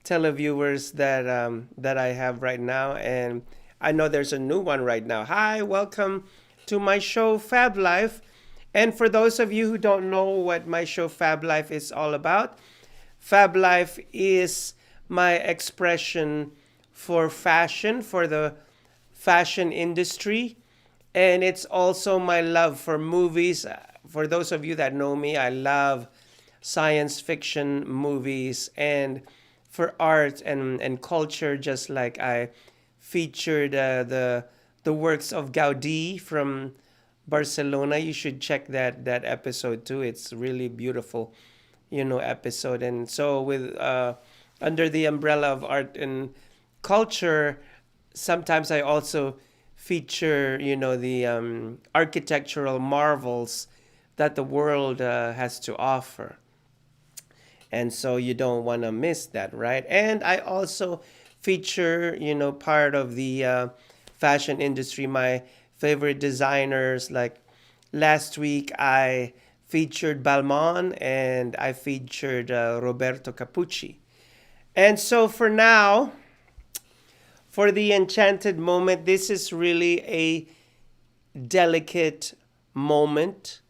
televiewers that I have right now. And I know there's a new one right now. Hi, welcome to my show Fab Life. And for those of you who don't know what my show Fab Life is all about, Fab Life is my expression for fashion, for the fashion industry. And it's also my love for movies. For those of you that know me, I love science fiction movies, and for art and culture, just like I featured the works of Gaudí from Barcelona. You should check that episode too. It's really beautiful, episode. And so with under the umbrella of art and culture, sometimes I also feature, the architectural marvels that the world has to offer. And so you don't want to miss that, right? And I also feature, part of the fashion industry, my favorite designers. Like last week, I featured Balmain and I featured Roberto Capucci. And so for now, for the Enchanted Moment, this is really a delicate moment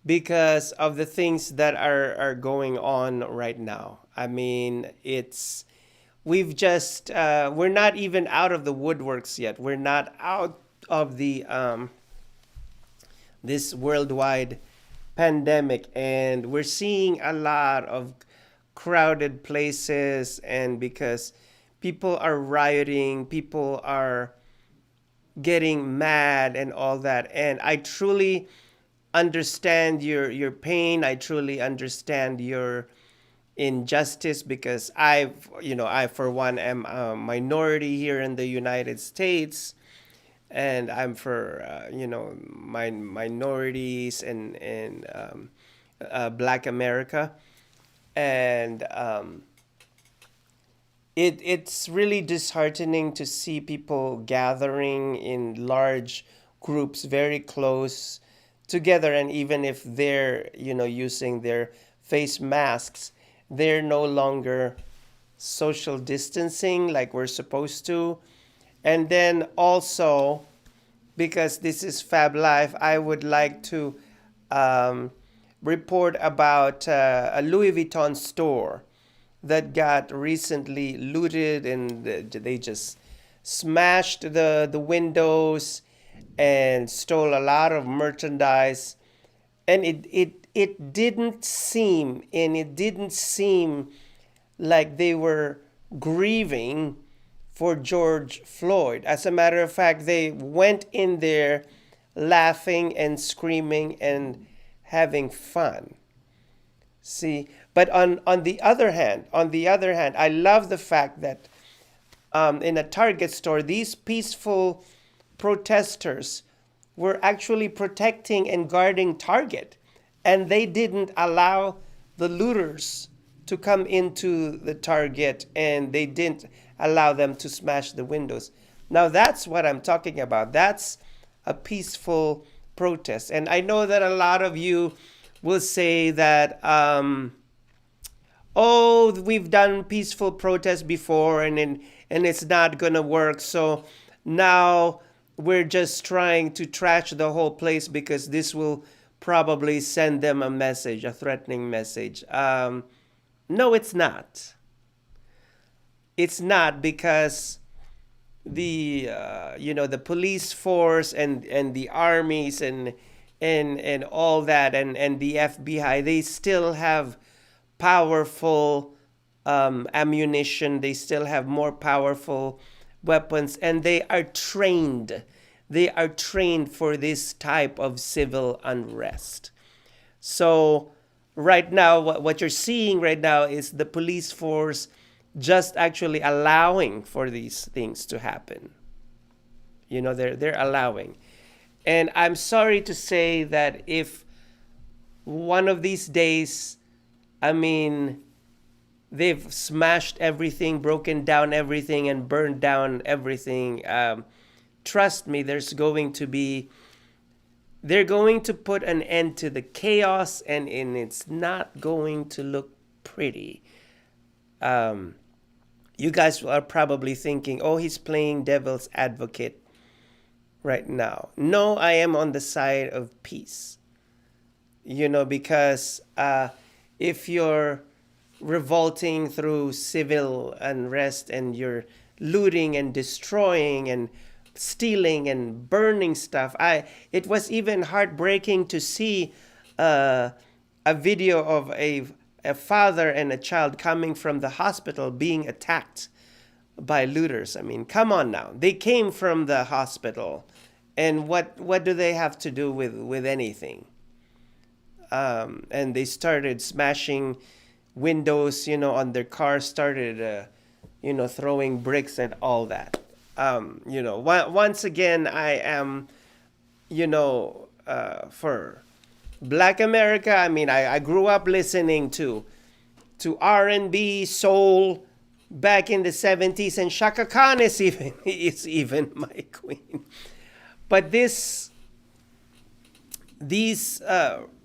because of the things that are going on right now. I mean, we're not even out of the woodworks yet. We're not out of the this worldwide pandemic, and we're seeing a lot of crowded places, and because people are rioting, people are getting mad and all that. And I truly understand your pain. I truly understand your injustice, because I for one am a minority here in the United States, and I'm for minorities and Black America, and it's really disheartening to see people gathering in large groups, very close together, and even if they're using their face masks, they're no longer social distancing like we're supposed to. And then also, because this is Fab Life, I would like to um, report about a Louis Vuitton store that got recently looted, and they just smashed the windows and stole a lot of merchandise. And it didn't seem like they were grieving for George Floyd. As a matter of fact, they went in there laughing and screaming and having fun. See, but on the other hand, I love the fact that in a Target store, these peaceful protesters were actually protecting and guarding Target, and they didn't allow the looters to come into the Target, and they didn't allow them to smash the windows. Now that's what I'm talking about. That's a peaceful protest. And I know that a lot of you will say that oh, we've done peaceful protests before, and it's not gonna work. So now we're just trying to trash the whole place because this will probably send them a message, a threatening message. No, it's not. It's not, because the police force and the armies and all that, and the FBI, they still have powerful ammunition. They still have more powerful weapons, and they are trained. They are trained for this type of civil unrest. So right now, what you're seeing right now is the police force just actually allowing for these things to happen. They're allowing. And I'm sorry to say that if one of these days, I mean, they've smashed everything, broken down everything, and burned down everything. Trust me, they're going to put an end to the chaos, and it's not going to look pretty. You guys are probably thinking, oh, he's playing devil's advocate right now. No, I am on the side of peace. Because if you're revolting through civil unrest and you're looting and destroying and stealing and burning stuff, it was even heartbreaking to see a video of a father and a child coming from the hospital being attacked by looters. I mean, come on now. They came from the hospital, and what do they have to do with anything? And they started smashing windows, on their cars, started, throwing bricks and all that. Once again, I am, for Black America. I mean, I grew up listening to R&B, soul back in the 70s, and Shaka Khan is even my queen. But these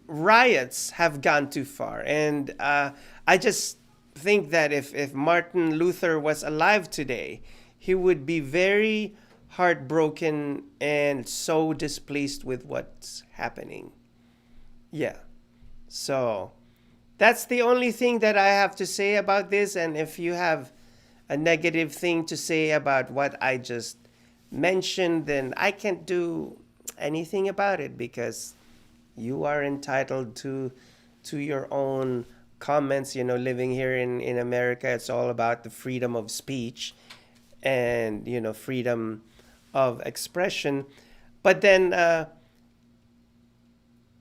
riots have gone too far, and I just think that if Martin Luther was alive today, he would be very heartbroken and so displeased with what's happening. Yeah. So that's the only thing that I have to say about this. And if you have a negative thing to say about what I just mentioned, then I can't do anything about it, because you are entitled to your own comments. Living here in America, it's all about the freedom of speech and freedom of expression. But then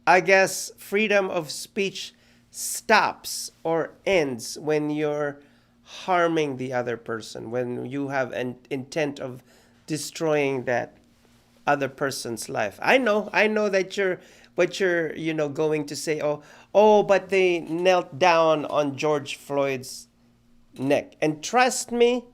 I guess freedom of speech stops or ends when you're harming the other person, when you have an intent of destroying that other person's life. I know that you're going to say, oh, but they knelt down on George Floyd's neck. And trust me,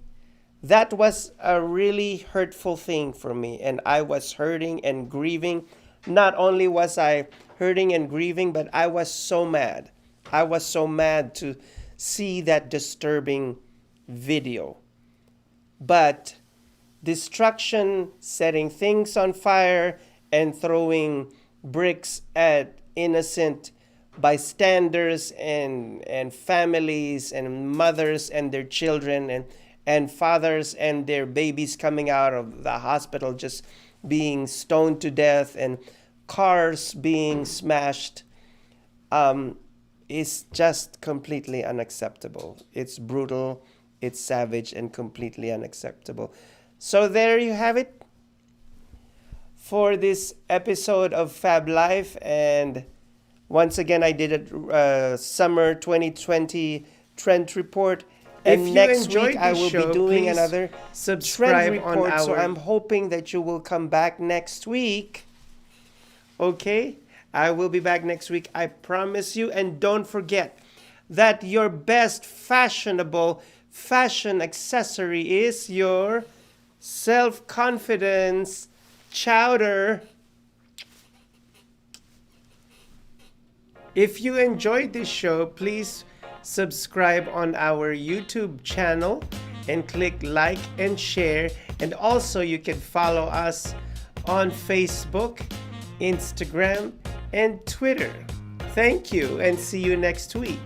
that was a really hurtful thing for me, and I was hurting and grieving. Not only was I hurting and grieving, but I was so mad. I was so mad to see that disturbing video. But destruction, setting things on fire, and throwing bricks at innocent bystanders and families and mothers and their children and fathers and their babies coming out of the hospital just being stoned to death and cars being smashed is just completely unacceptable. It's brutal, it's savage, and completely unacceptable. So there you have it for this episode of Fab Life. And once again, I did a summer 2020 trend report. And If you next enjoyed week I this will show, be doing please another subscribe trend on report. So our- I'm hoping that you will come back next week. Okay? I will be back next week. I promise you. And don't forget that your best fashionable fashion accessory is your self-confidence chowder. If you enjoyed this show, please subscribe on our YouTube channel and click like and share. And also you can follow us on Facebook, Instagram, and Twitter. Thank you, and see you next week.